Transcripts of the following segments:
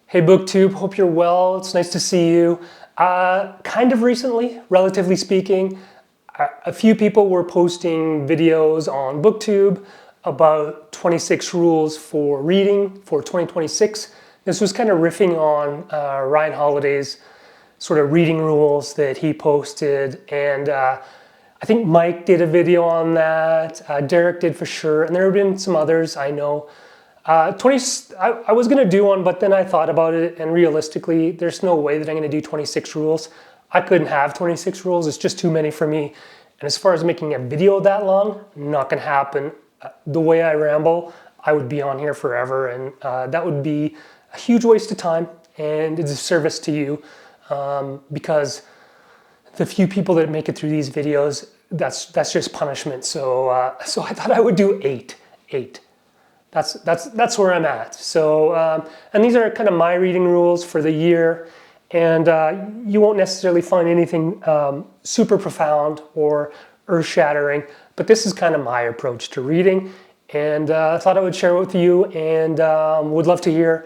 Hey booktube, hope you're well. It's nice to see you. Kind of recently, relatively speaking, a few people were posting videos on booktube about 26 rules for reading for 2026. This was kind of riffing on Ryan Holiday's sort of reading rules that he posted, and I think Mike did a video on that, Derek did for sure, and there have been some others I know. I was going to do one, but then I thought about it, and realistically, there's no way that I'm going to do 26 rules. I couldn't have 26 rules. It's just too many for me. And as far as making a video that long, not going to happen. The way I ramble, I would be on here forever, and that would be a huge waste of time, and it's a service to you because the few people that make it through these videos, that's just punishment. So I thought I would do eight. That's where I'm at. So, and these are kind of my reading rules for the year, and you won't necessarily find anything super profound or earth-shattering, but this is kind of my approach to reading, and I thought I would share it with you, and would love to hear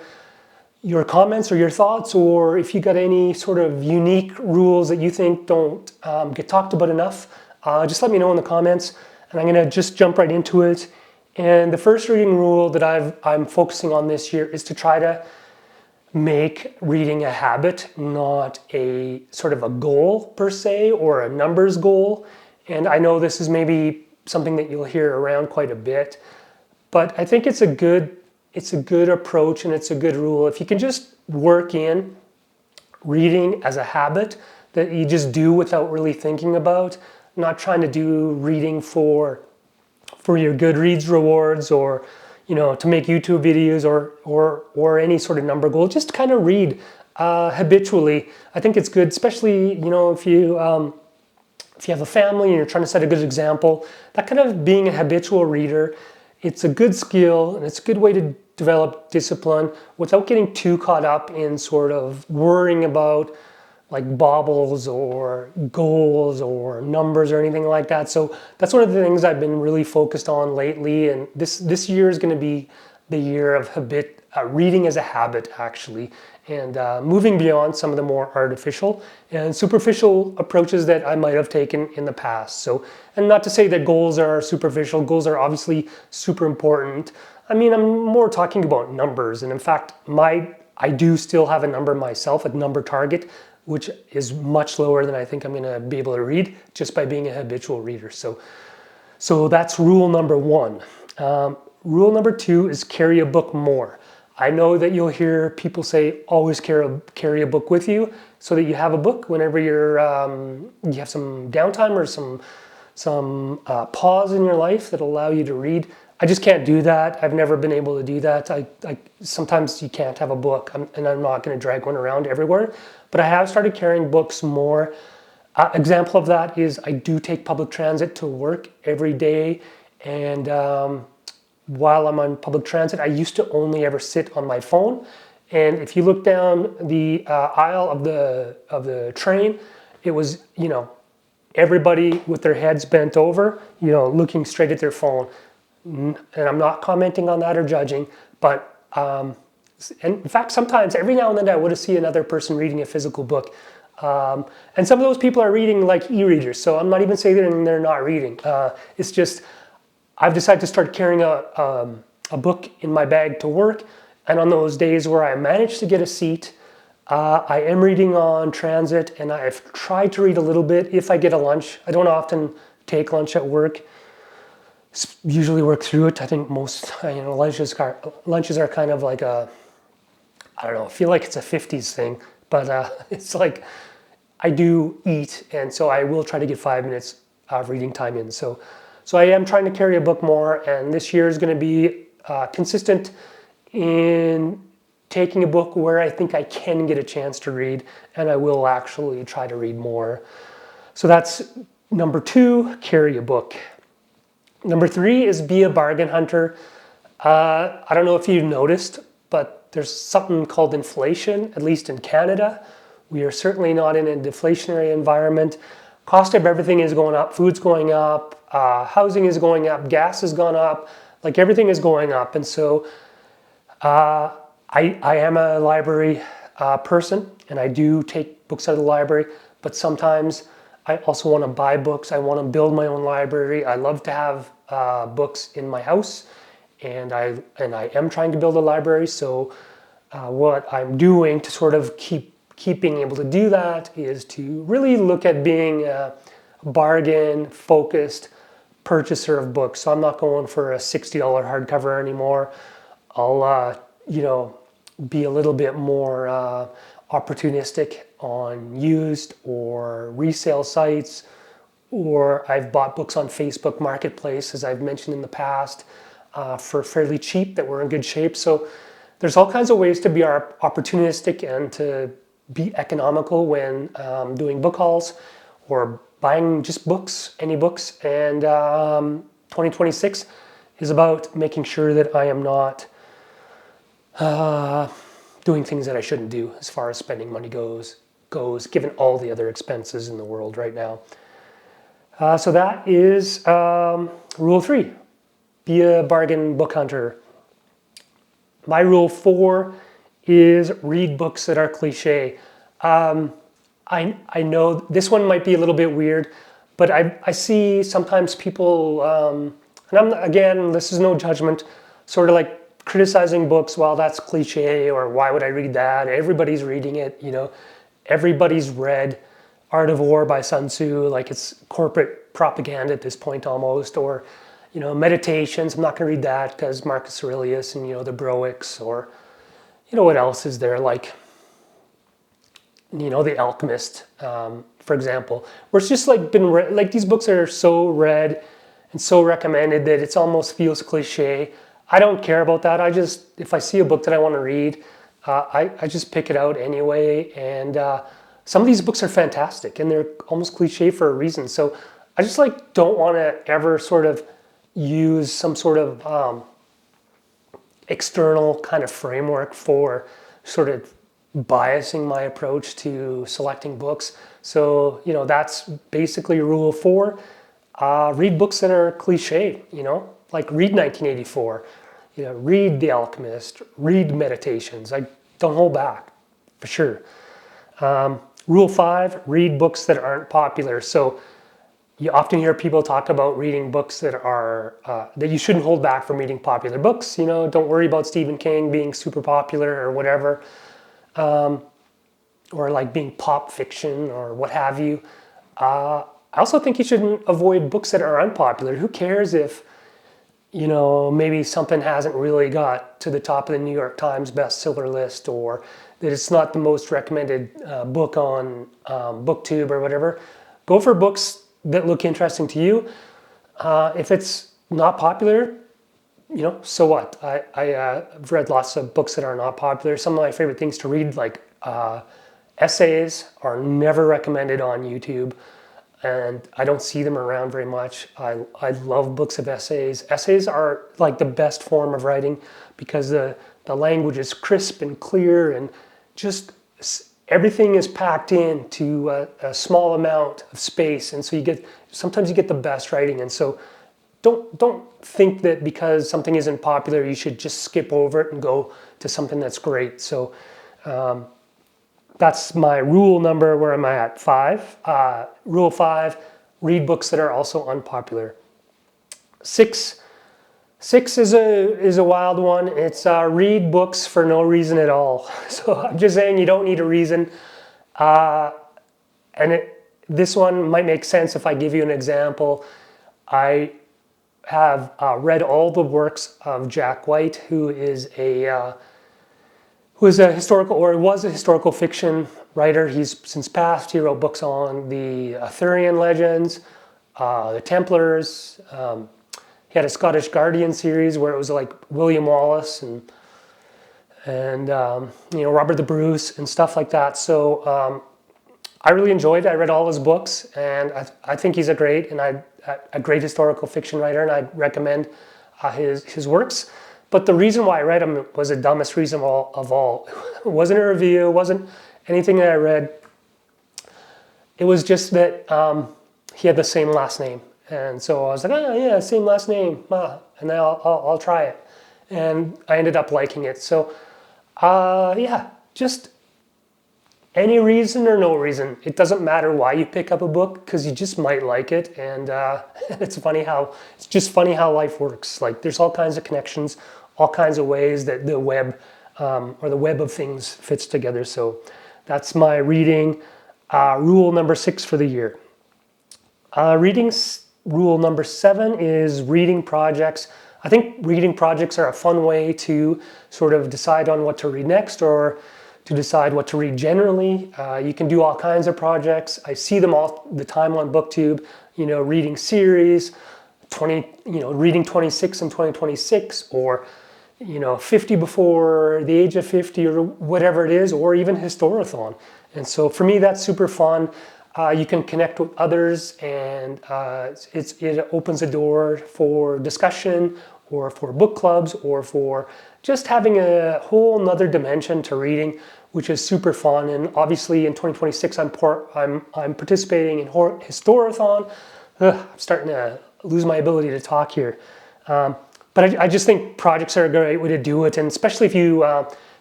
your comments or your thoughts, or if you got any sort of unique rules that you think don't get talked about enough, just let me know in the comments, and I'm gonna just jump right into it. And the first reading rule that I'm focusing on this year is to try to make reading a habit, not a sort of a goal per se, or a numbers goal. And I know this is maybe something that you'll hear around quite a bit, but I think it's a good approach, and it's a good rule. If you can just work in reading as a habit that you just do without really thinking about, not trying to do reading for your Goodreads rewards, or to make YouTube videos, or any sort of number goal. Just kind of read habitually. I think it's good, especially if you have a family and you're trying to set a good example. That kind of being a habitual reader, it's a good skill, and it's a good way to develop discipline without getting too caught up in sort of worrying about like baubles or goals or numbers or anything like that. So that's one of the things I've been really focused on lately, and this year is going to be the year of reading as a habit, actually, and moving beyond some of the more artificial and superficial approaches that I might have taken in the past. So, and not to say that goals are superficial. Goals are obviously super important. I mean, I'm more talking about numbers, and in fact, I do still have a number myself, a number target, which is much lower than I think I'm going to be able to read just by being a habitual reader. So that's rule number one. Rule number two is carry a book more. I know that you'll hear people say always carry a book with you, so that you have a book whenever you have some downtime or some pause in your life that allow you to read. I just can't do that. I've never been able to do that. Sometimes you can't have a book, and I'm not going to drag one around everywhere. But I have started carrying books more. Example of that is I do take public transit to work every day, and while I'm on public transit, I used to only ever sit on my phone. And if you look down the aisle of the train, it was everybody with their heads bent over, looking straight at their phone. And I'm not commenting on that or judging, but and in fact, sometimes every now and then I would see another person reading a physical book, and some of those people are reading like e-readers. So I'm not even saying they're not reading. It's just I've decided to start carrying a book in my bag to work, and on those days where I manage to get a seat, I am reading on transit, and I've tried to read a little bit if I get a lunch. I don't often take lunch at work. Usually work through it. I think most lunches are kind of like I feel like it's a 50s thing, but it's like I do eat, and so I will try to get 5 minutes of reading time in. So I am trying to carry a book more, and this year is going to be consistent in taking a book where I think I can get a chance to read, and I will actually try to read more. So that's number two, carry a book. Number three is be a bargain hunter. I don't know if you've noticed, but there's something called inflation, at least in Canada. We are certainly not in a deflationary environment. Cost of everything is going up. Food's going up. Housing is going up. Gas has gone up. Like everything is going up. And so I am a library person, and I do take books out of the library, but sometimes I also want to buy books. I want to build my own library. I love to have books in my house, and I am trying to build a library. So what I'm doing to sort of keep being able to do that is to really look at being a bargain focused purchaser of books. So I'm not going for a $60 hardcover anymore. I'll be a little bit more opportunistic on used or resale sites, or I've bought books on Facebook Marketplace, as I've mentioned in the past, for fairly cheap that were in good shape. So there's all kinds of ways to be opportunistic and to be economical when doing book hauls or buying just books, any books. And 2026 is about making sure that I am not doing things that I shouldn't do as far as spending money goes, given all the other expenses in the world right now. So that is rule 3, be a bargain book hunter. My rule 4 is read books that are cliche. I know this one might be a little bit weird, but I see sometimes people, and again, this is no judgment, sort of like criticizing books, well, that's cliche, or why would I read that? Everybody's reading it, everybody's read Art of War by Sun Tzu, like it's corporate propaganda at this point almost, or, Meditations, I'm not going to read that because Marcus Aurelius and, the Broics, or, what else is there, like, The Alchemist, for example, where it's just like like these books are so read and so recommended that it almost feels cliche. I don't care about that. If I see a book that I want to read, I just pick it out anyway. And some of these books are fantastic and they're almost cliche for a reason. So I just don't want to ever sort of use some sort of external kind of framework for sort of biasing my approach to selecting books. So, that's basically rule 4. Read books that are cliche, like read 1984, read The Alchemist, read Meditations. Don't hold back, for sure. Rule 5, read books that aren't popular. So you often hear people talk about reading books that are, that you shouldn't hold back from reading popular books. Don't worry about Stephen King being super popular or whatever, or like being pop fiction or what have you. I also think you should avoid books that are unpopular. Who cares if, maybe something hasn't really got to the top of the New York Times bestseller list, or that it's not the most recommended book on booktube or whatever. Go for books that look interesting to you. If it's not popular, so what? I've read lots of books that are not popular. Some of my favorite things to read, like essays, are never recommended on YouTube, and I don't see them around very much. I love books of essays. Essays are like the best form of writing because the language is crisp and clear, and just everything is packed into a small amount of space, and so sometimes you get the best writing. And so don't think that because something isn't popular you should just skip over it and go to something that's great. So that's my rule number. Where am I at? 5. Rule 5, read books that are also unpopular. 6 is a wild one. It's read books for no reason at all. So I'm just saying you don't need a reason. This one might make sense if I give you an example. I have read all the works of Jack White, who is a historical, or was a historical fiction writer. He's since passed. He wrote books on the Arthurian legends, the Templars. He had a Scottish Guardian series where it was like William Wallace and Robert the Bruce and stuff like that. So I really enjoyed it. I read all his books, and I think he's a great historical fiction writer, and I'd recommend his works. But the reason why I read him was the dumbest reason of all. It wasn't a review, it wasn't anything that I read. It was just that he had the same last name. And so I was like, oh yeah, same last name. And then I'll try it. And I ended up liking it. So Yeah, just any reason or no reason. It doesn't matter why you pick up a book, because you just might like it. And it's just funny how life works. Like, there's all kinds of connections, all kinds of ways that the web or the web of things fits together. So that's my reading rule number 6 for the year. Rule number 7 is reading projects. I think reading projects are a fun way to sort of decide on what to read next, or to decide what to read generally. You can do all kinds of projects. I see them all the time on BookTube, reading series, reading 26 in 2026, or 50 before the age of 50, or whatever it is, or even Historathon. And so for me, that's super fun. You can connect with others, and it opens a door for discussion, or for book clubs, or for just having a whole nother dimension to reading, which is super fun. And obviously in 2026, I'm participating in Historathon. I'm starting to lose my ability to talk here. But I just think projects are a great way to do it, and especially if you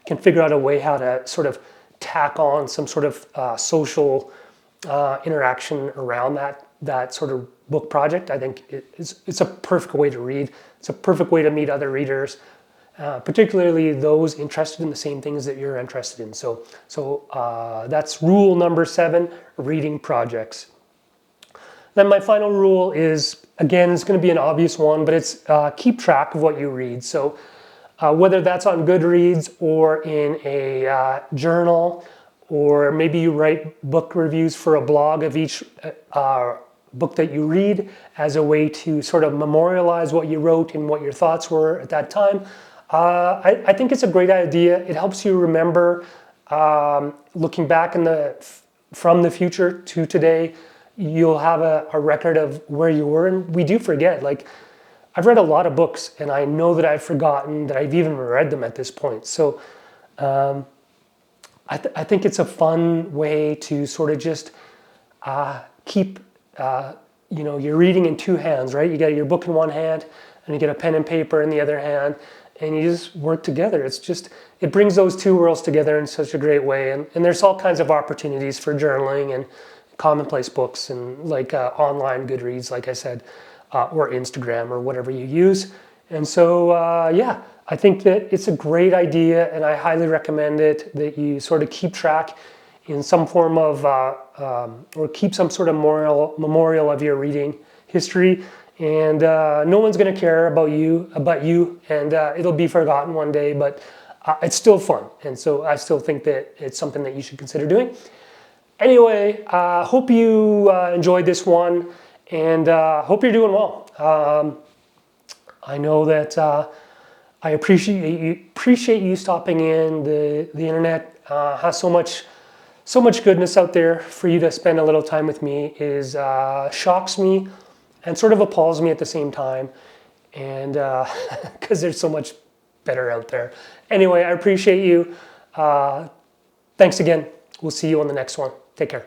can figure out a way how to sort of tack on some sort of social interaction around that sort of book project. I think it's a perfect way to read. It's a perfect way to meet other readers, particularly those interested in the same things that you're interested in. So that's rule number 7, reading projects. Then my final rule is, again, it's going to be an obvious one, but it's keep track of what you read. So whether that's on Goodreads or in a journal, or maybe you write book reviews for a blog of each book that you read as a way to sort of memorialize what you wrote and what your thoughts were at that time. I think it's a great idea. It helps you remember, looking back from the future to today, you'll have a record of where you were. And we do forget. Like, I've read a lot of books, and I know that I've forgotten that I've even read them at this point. So I think it's a fun way to sort of just keep, you're reading in two hands, right? You got your book in one hand, and you get a pen and paper in the other hand, and you just work together. It brings those two worlds together in such a great way. And there's all kinds of opportunities for journaling and commonplace books, and like online Goodreads, like I said, or Instagram, or whatever you use. And so, I think that it's a great idea, and I highly recommend it, that you sort of keep track in some form of, or keep some sort of memorial of your reading history. And no one's going to care about you, and it'll be forgotten one day, but it's still fun. And so I still think that it's something that you should consider doing. Anyway, hope you enjoyed this one, and hope you're doing well. I know that I appreciate you stopping in. The internet has so much goodness out there for you to spend a little time with me. Is shocks me and sort of appalls me at the same time, and because there's so much better out there. Anyway, I appreciate you. Thanks again. We'll see you on the next one. Take care.